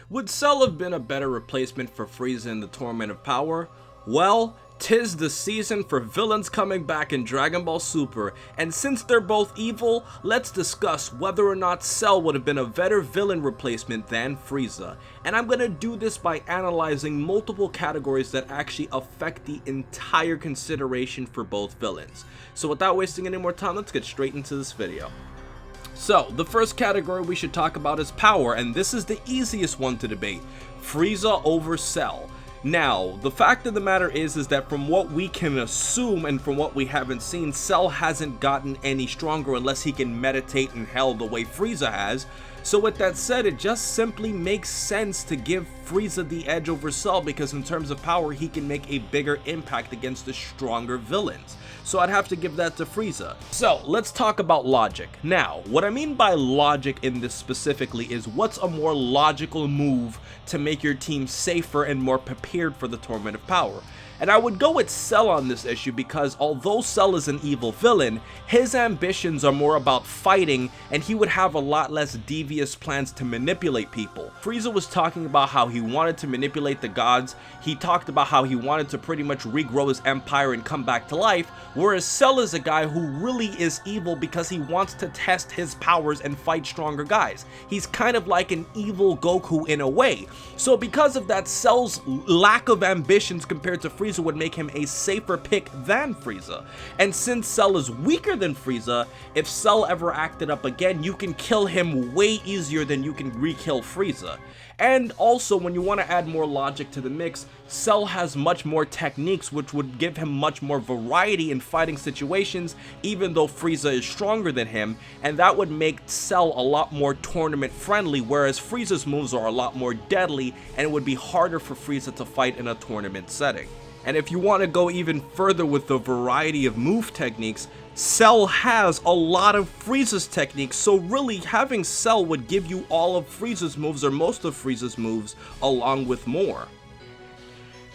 Would Cell have been a better replacement for Frieza in the Tournament of Power? Well, 'tis the season for villains coming back in Dragon Ball Super, and since they're both evil, let's discuss whether or not Cell would have been a better villain replacement than Frieza. And I'm gonna do this by analyzing multiple categories that actually affect the entire consideration for both villains. So without wasting any more time, let's get straight into this video. So, the first category we should talk about is power, and this is the easiest one to debate: Frieza over Cell. Now, the fact of the matter is that from what we can assume and from what we haven't seen, Cell hasn't gotten any stronger unless he can meditate in hell the way Frieza has. So with that said, it just simply makes sense to give Frieza the edge over Cell, because in terms of power, he can make a bigger impact against the stronger villains. So I'd have to give that to Frieza. So let's talk about logic. Now, what I mean by logic in this specifically is what's a more logical move to make your team safer and more prepared for the Tournament of Power. And I would go with Cell on this issue because although Cell is an evil villain, his ambitions are more about fighting, and he would have a lot less devious plans to manipulate people. Frieza was talking about how he wanted to manipulate the gods, he talked about how he wanted to pretty much regrow his empire and come back to life, whereas Cell is a guy who really is evil because he wants to test his powers and fight stronger guys. He's kind of like an evil Goku in a way. So because of that, Cell's lack of ambitions compared to Frieza would make him a safer pick than Frieza. And since Cell is weaker than Frieza, if Cell ever acted up again, you can kill him way easier than you can re-kill Frieza. And also, when you want to add more logic to the mix, Cell has much more techniques, which would give him much more variety in fighting situations, even though Frieza is stronger than him, and that would make Cell a lot more tournament friendly, whereas Frieza's moves are a lot more deadly, and it would be harder for Frieza to fight in a tournament setting. And if you want to go even further with the variety of move techniques, Cell has a lot of Frieza's techniques, so really having Cell would give you all of Frieza's moves or most of Frieza's moves along with more.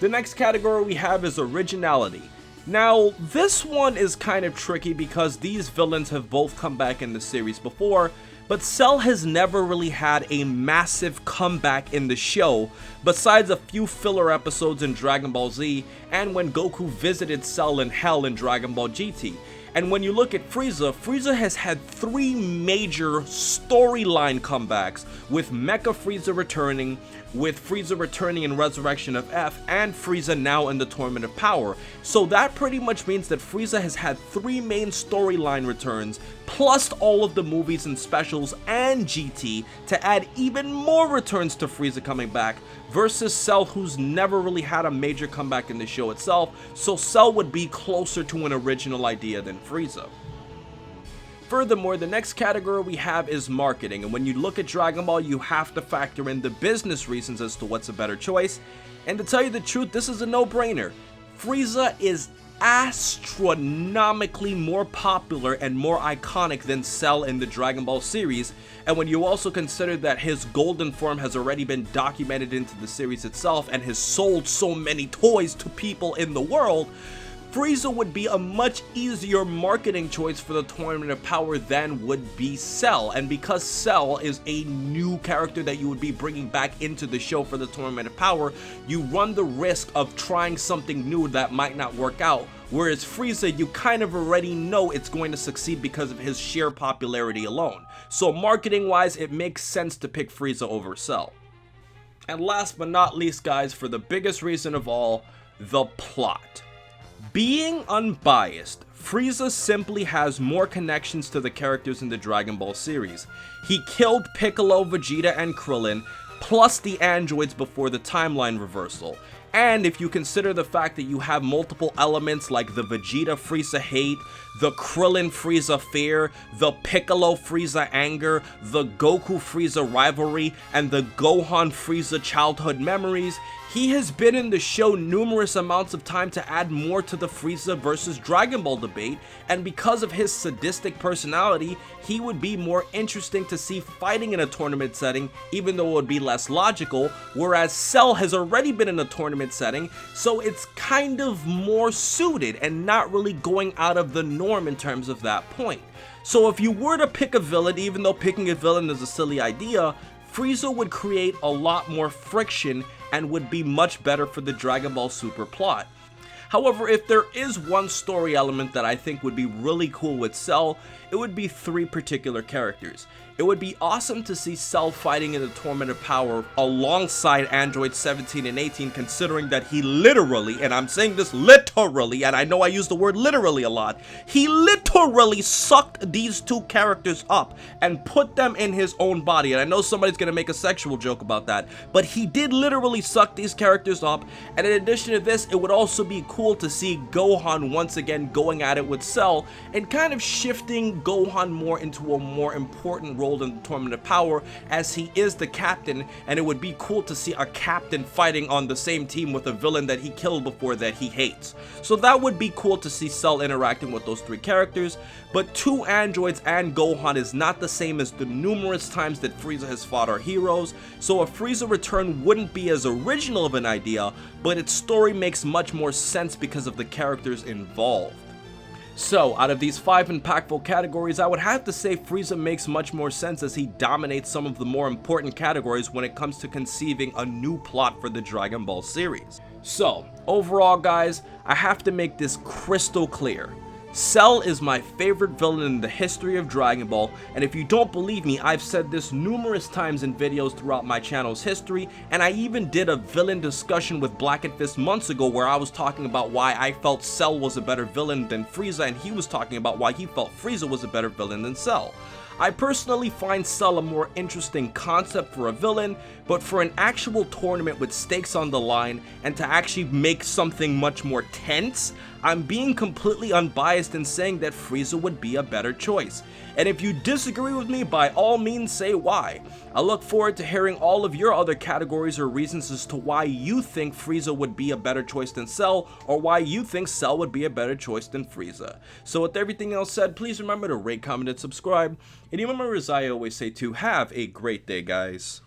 The next category we have is originality. Now, this one is kind of tricky because these villains have both come back in the series before, but Cell has never really had a massive comeback in the show, besides a few filler episodes in Dragon Ball Z and when Goku visited Cell in Hell in Dragon Ball GT. And when you look at Frieza, Frieza has had 3 major storyline comebacks, with Mecha Frieza returning, with Frieza returning in Resurrection of F, and Frieza now in the Tournament of Power. So that pretty much means that Frieza has had 3 main storyline returns, plus all of the movies and specials and GT, to add even more returns to Frieza coming back, versus Cell, who's never really had a major comeback in the show itself, so Cell would be closer to an original idea than Frieza. Furthermore, the next category we have is marketing, and when you look at Dragon Ball, you have to factor in the business reasons as to what's a better choice, and to tell you the truth, this is a no-brainer. Frieza is astronomically more popular and more iconic than Cell in the Dragon Ball series, and when you also consider that his golden form has already been documented into the series itself and has sold so many toys to people in the world, Frieza would be a much easier marketing choice for the Tournament of Power than would be Cell. And because Cell is a new character that you would be bringing back into the show for the Tournament of Power, you run the risk of trying something new that might not work out. Whereas Frieza, you kind of already know it's going to succeed because of his sheer popularity alone. So marketing wise, it makes sense to pick Frieza over Cell. And last but not least, guys, for the biggest reason of all, the plot. Being unbiased, Frieza simply has more connections to the characters in the Dragon Ball series. He killed Piccolo, Vegeta, and Krillin, plus the androids before the timeline reversal. And if you consider the fact that you have multiple elements like the Vegeta Frieza hate, the Krillin Frieza fear, the Piccolo Frieza anger, the Goku Frieza rivalry, and the Gohan Frieza childhood memories, he has been in the show numerous amounts of time to add more to the Frieza versus Dragon Ball debate, and because of his sadistic personality, he would be more interesting to see fighting in a tournament setting, even though it would be less logical, whereas Cell has already been in a tournament setting, so it's kind of more suited and not really going out of the norm in terms of that point. So if you were to pick a villain, even though picking a villain is a silly idea, Frieza would create a lot more friction and would be much better for the Dragon Ball Super plot. However, if there is one story element that I think would be really cool with Cell, it would be 3 particular characters. It would be awesome to see Cell fighting in the Tournament of Power alongside Androids 17 and 18, considering that he literally, and I'm saying this literally, and I know I use the word literally a lot, he literally sucked these 2 characters up and put them in his own body. And I know somebody's gonna make a sexual joke about that, but he did literally suck these characters up. And in addition to this, it would also be cool to see Gohan once again going at it with Cell and kind of shifting Gohan more into a more important role in the Tournament of Power, as he is the captain, and it would be cool to see a captain fighting on the same team with a villain that he killed before that he hates. So that would be cool to see Cell interacting with those 3 characters, but 2 androids and Gohan is not the same as the numerous times that Frieza has fought our heroes, so a Frieza return wouldn't be as original of an idea, but its story makes much more sense because of the characters involved. So, out of these 5 impactful categories, I would have to say Frieza makes much more sense, as he dominates some of the more important categories when it comes to conceiving a new plot for the Dragon Ball series. So, overall guys, I have to make this crystal clear. Cell is my favorite villain in the history of Dragon Ball, and if you don't believe me, I've said this numerous times in videos throughout my channel's history, and I even did a villain discussion with Black and Fist months ago where I was talking about why I felt Cell was a better villain than Frieza, and he was talking about why he felt Frieza was a better villain than Cell. I personally find Cell a more interesting concept for a villain, but for an actual tournament with stakes on the line and to actually make something much more tense, I'm being completely unbiased in saying that Frieza would be a better choice. And if you disagree with me, by all means say why. I look forward to hearing all of your other categories or reasons as to why you think Frieza would be a better choice than Cell, or why you think Cell would be a better choice than Frieza. So with everything else said, please remember to rate, comment, and subscribe. And remember, as I always say, to have a great day, guys.